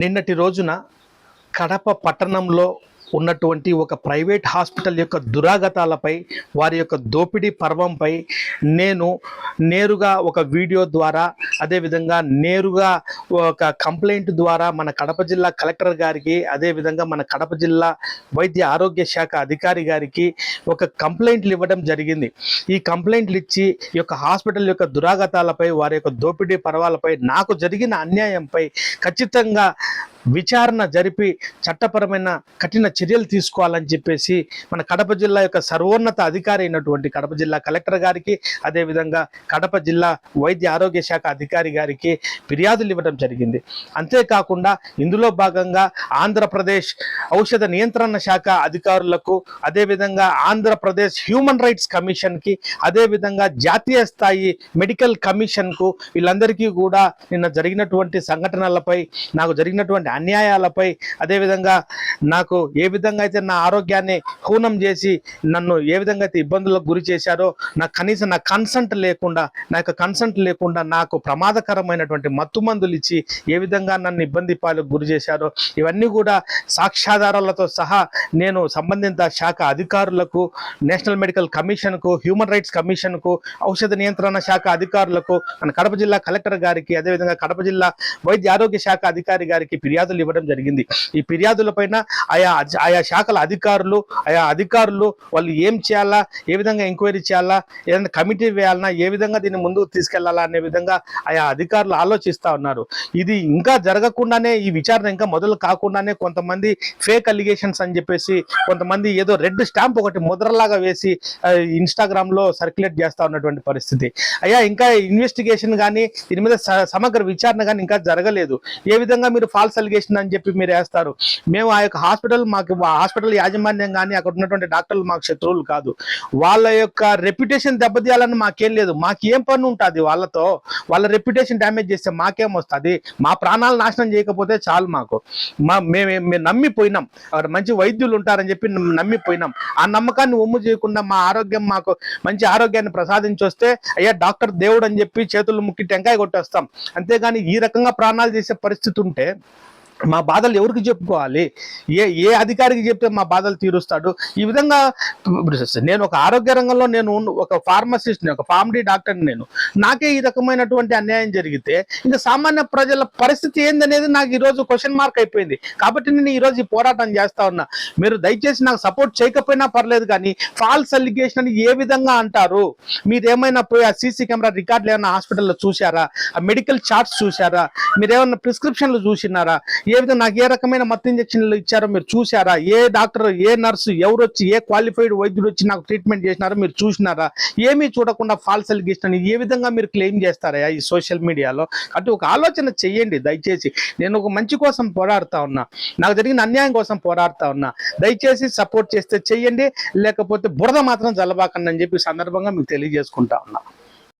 నిన్నటి రోజున కడప పట్టణంలో ఉన్నటువంటి ఒక ప్రైవేట్ హాస్పిటల్ యొక్క దురాగతాలపై, వారి యొక్క దోపిడీ పర్వంపై నేను నేరుగా ఒక వీడియో ద్వారా, అదేవిధంగా నేరుగా ఒక కంప్లైంట్ ద్వారా మన కడప జిల్లా కలెక్టర్ గారికి, అదేవిధంగా మన కడప జిల్లా వైద్య ఆరోగ్య శాఖ అధికారి గారికి ఒక కంప్లైంట్లు ఇవ్వడం జరిగింది. ఈ కంప్లైంట్లు ఇచ్చి ఈ యొక్క హాస్పిటల్ యొక్క దురాగతాలపై, వారి యొక్క దోపిడీ పర్వాలపై, నాకు జరిగిన అన్యాయంపై ఖచ్చితంగా విచారణ జరిపి చట్టపరమైన కఠిన చర్యలు తీసుకోవాలని చెప్పేసి మన కడప జిల్లా యొక్క సర్వోన్నత అధికారి అయినటువంటి కడప జిల్లా కలెక్టర్ గారికి, అదేవిధంగా కడప జిల్లా వైద్య ఆరోగ్య శాఖ అధికారి గారికి ఫిర్యాదులు ఇవ్వడం జరిగింది. అంతేకాకుండా ఇందులో భాగంగా ఆంధ్రప్రదేశ్ ఔషధ నియంత్రణ శాఖ అధికారులకు, అదేవిధంగా ఆంధ్రప్రదేశ్ హ్యూమన్ రైట్స్ కమిషన్కి, అదేవిధంగా జాతీయ స్థాయి మెడికల్ కమిషన్కు, వీళ్ళందరికీ కూడా నిన్న జరిగినటువంటి సంఘటనలపై, నాకు జరిగినటువంటి అన్యాయాలపై, అదేవిధంగా నాకు ఏ విధంగా అయితే నా ఆరోగ్యాన్ని హూనం చేసి నన్ను ఏ విధంగా అయితే ఇబ్బందులకు గురి చేశారో, నాకు కనీసం నా కన్సెంట్ లేకుండా నాకు ప్రమాదకరమైనటువంటి మత్తు మందులు ఇచ్చి ఏ విధంగా నన్ను ఇబ్బంది పాలకు గురి చేశారో, ఇవన్నీ కూడా సాక్ష్యాధారాలతో సహా నేను సంబంధిత శాఖ అధికారులకు, నేషనల్ మెడికల్ కమిషన్కు, హ్యూమన్ రైట్స్ కమిషన్కు, ఔషధ నియంత్రణ శాఖ అధికారులకు, మన కడప జిల్లా కలెక్టర్ గారికి, అదేవిధంగా కడప జిల్లా వైద్య ఆరోగ్య శాఖ అధికారి గారికి ఫిర్యాదులు ఇవ్వడం జరిగింది. ఈ ఫిర్యాదులపైన ఆయా శాఖల అధికారులు వాళ్ళు ఏం చేయాలా, ఏ విధంగా ఎంక్వైరీ చేయాలా, ఏదైనా కమిటీ వేయాలన్నా, ఏ విధంగా దీన్ని ముందుకు తీసుకెళ్లాలా అనే విధంగా ఆయా అధికారులు ఆలోచిస్తూ ఉన్నారు. ఇది ఇంకా జరగకుండానే, ఈ విచారణ ఇంకా మొదలు కాకుండానే కొంతమంది ఫేక్ అలిగేషన్స్ అని చెప్పేసి, కొంతమంది ఏదో రెడ్ స్టాంప్ ఒకటి ముద్రలాగా వేసి ఇన్స్టాగ్రామ్లో సర్క్యులేట్ చేస్తూ ఉన్నటువంటి పరిస్థితి. ఇంకా ఇన్వెస్టిగేషన్ కానీ, దీని మీద సమగ్ర విచారణ కానీ ఇంకా జరగలేదు. ఏ విధంగా మీరు ఫాల్స్ అలిగేషన్ అని చెప్పి మీరు వేస్తారు? మేము ఆ యొక్క హాస్పిటల్ యాజమాన్యం కానీ, అక్కడ ఉన్నటువంటి డాక్టర్లు మాకు శత్రువులు కాదు. వాళ్ళ యొక్క రెప్యుటేషన్ దెబ్బతీయాలని మాకేం లేదు. మాకేం పని ఉంటుంది వాళ్ళతో? వాళ్ళ రెప్యుటేషన్ డ్యామేజ్ చేస్తే మాకేం వస్తుంది? మా ప్రాణాలు నాశనం చేయకపోతే చాలు మాకు. మేము నమ్మిపోయినాం, మంచి వైద్యులు ఉంటారని చెప్పి నమ్మిపోయినాం. ఆ నమ్మకాన్ని ఒమ్ము చేయకుండా మా ఆరోగ్యం, మాకు మంచి ఆరోగ్యాన్ని ప్రసాదించొస్తే డాక్టర్ దేవుడు అని చెప్పి చేతులు ముక్కి టెంకాయ కొట్టేస్తాం. అంతేగాని ఈ రకంగా ప్రాణాలు చేసే పరిస్థితి ఉంటే మా బాధలు ఎవరికి చెప్పుకోవాలి? ఏ అధికారికి చెప్తే మా బాధలు తీరుస్తాడు? ఈ విధంగా నేను ఒక ఆరోగ్య రంగంలో, నేను ఒక ఫార్మసిస్ట్ని, ఒక ఫార్మడీ డాక్టర్ని, నాకే ఈ రకమైనటువంటి అన్యాయం జరిగితే ఇంకా సామాన్య ప్రజల పరిస్థితి ఏందనేది నాకు ఈరోజు క్వశ్చన్ మార్క్ అయిపోయింది. కాబట్టి నేను ఈరోజు ఈ పోరాటం చేస్తా ఉన్నా. మీరు దయచేసి నాకు సపోర్ట్ చేయకపోయినా పర్లేదు, కానీ ఫాల్స్ అలిగేషన్ అని ఏ విధంగా అంటారు? మీరు ఏమైనా పోయి ఆ సీసీ కెమెరా రికార్డులు ఏమైనా హాస్పిటల్లో చూసారా? ఆ మెడికల్ చార్ట్స్ చూసారా? మీరు ఏమైనా ప్రిస్క్రిప్షన్లు చూసినారా? ఏ విధంగా నాకు ఏ రకమైన మత్తు ఇంజక్షన్లు ఇచ్చారో మీరు చూసారా? ఏ డాక్టర్, ఏ నర్సు, ఎవరు వచ్చి, ఏ క్వాలిఫైడ్ వైద్యుడు వచ్చి నాకు ట్రీట్మెంట్ చేసినారో మీరు చూసినారా? ఏమీ చూడకుండా ఫాల్స్ అలిగేషన్ ఏ విధంగా మీరు క్లెయిమ్ చేస్తారా ఈ సోషల్ మీడియాలో? అటు ఒక ఆలోచన చెయ్యండి దయచేసి. నేను ఒక మంచి కోసం పోరాడుతా ఉన్నా, నాకు జరిగిన అన్యాయం కోసం పోరాడుతా ఉన్నా. దయచేసి సపోర్ట్ చేస్తే చెయ్యండి, లేకపోతే బురద మాత్రం జలబాకండి అని చెప్పి సందర్భంగా మీకు తెలియజేసుకుంటా ఉన్నా.